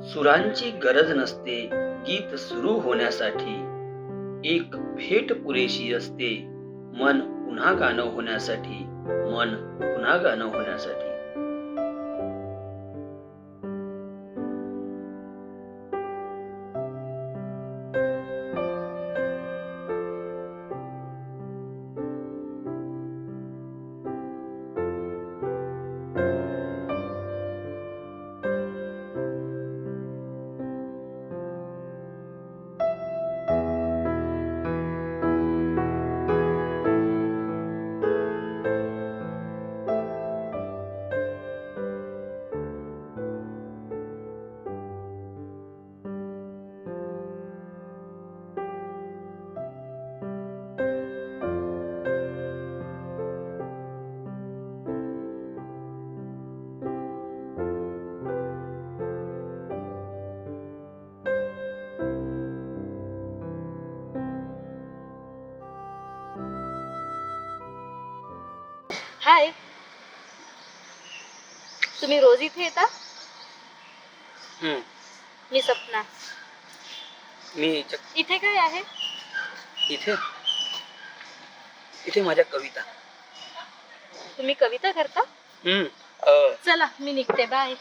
सुरांची गरज नसते गीत सुरू होण्यासाठी. एक भेट पुरेशी असते मन पुन्हा गाणं होण्यासाठी. मन पुन्हा गाणं होण्यासाठी. हाय, तुम्ही रोज इथे येता? मी सपना. मी इथे काय आहे? इथे इथे माझ्या कविता. तुम्ही कविता करता? चला मी निघते, बाय.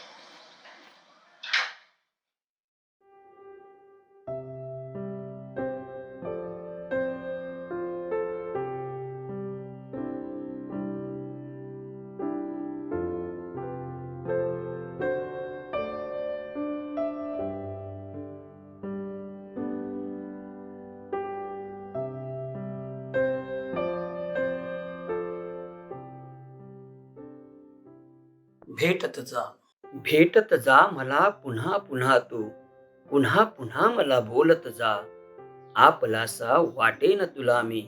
भेटत जा मला पुन्हा पुन्हा तू. पुन्हा पुन्हा मला बोलत जा. आपलासा वाटेन तुला मी.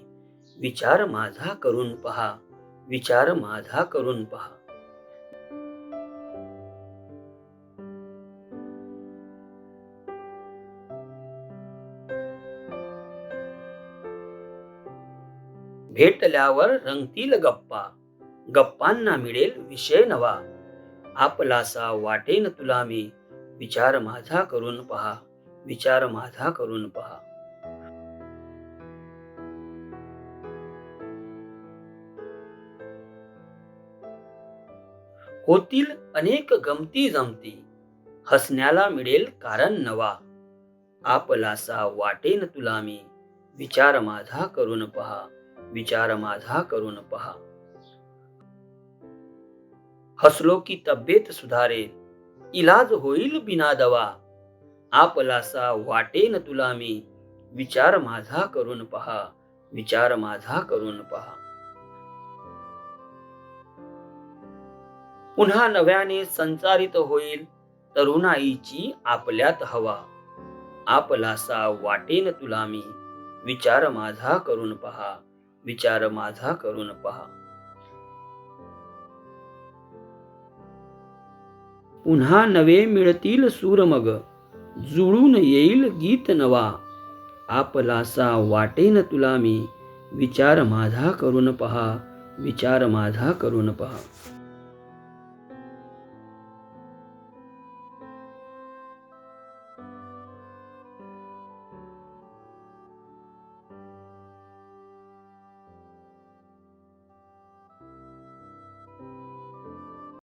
विचार माझा करून पहा. विचार माझा करून पहा. भेटल्यावर रंगतील गप्पा. गप्पांना मिळेल विषय नवा. आपलासा वाटेन तुला मी. विचार माझा करून पहा. विचार माझा करून पहा. होतील अनेक गमती जमती. हसण्याला मिळेल कारण नवा. आपलासा वाटेन तुला मी. विचार माझा करून पहा. विचार माझा करून पहा. हसलो की तब्येत सुधारेल. इलाज होईल बिना दवा. आपलासा वाटेन तुला मी. विचार माझा करून पहा. विचार माझा करून पहा. पुन्हा नव्याने संचारित होईल तरुणाईची आपल्यात हवा. आपलासा वाटेन तुला मी. विचार माझा करून पहा. विचार माझा करून पहा. पुन्हा नवे मिळतील सूर मग. जुळून येईल गीत नवा. आपलासा वाटेन तुला मी. विचार माझा करून पहा. विचार माझा करून पहा.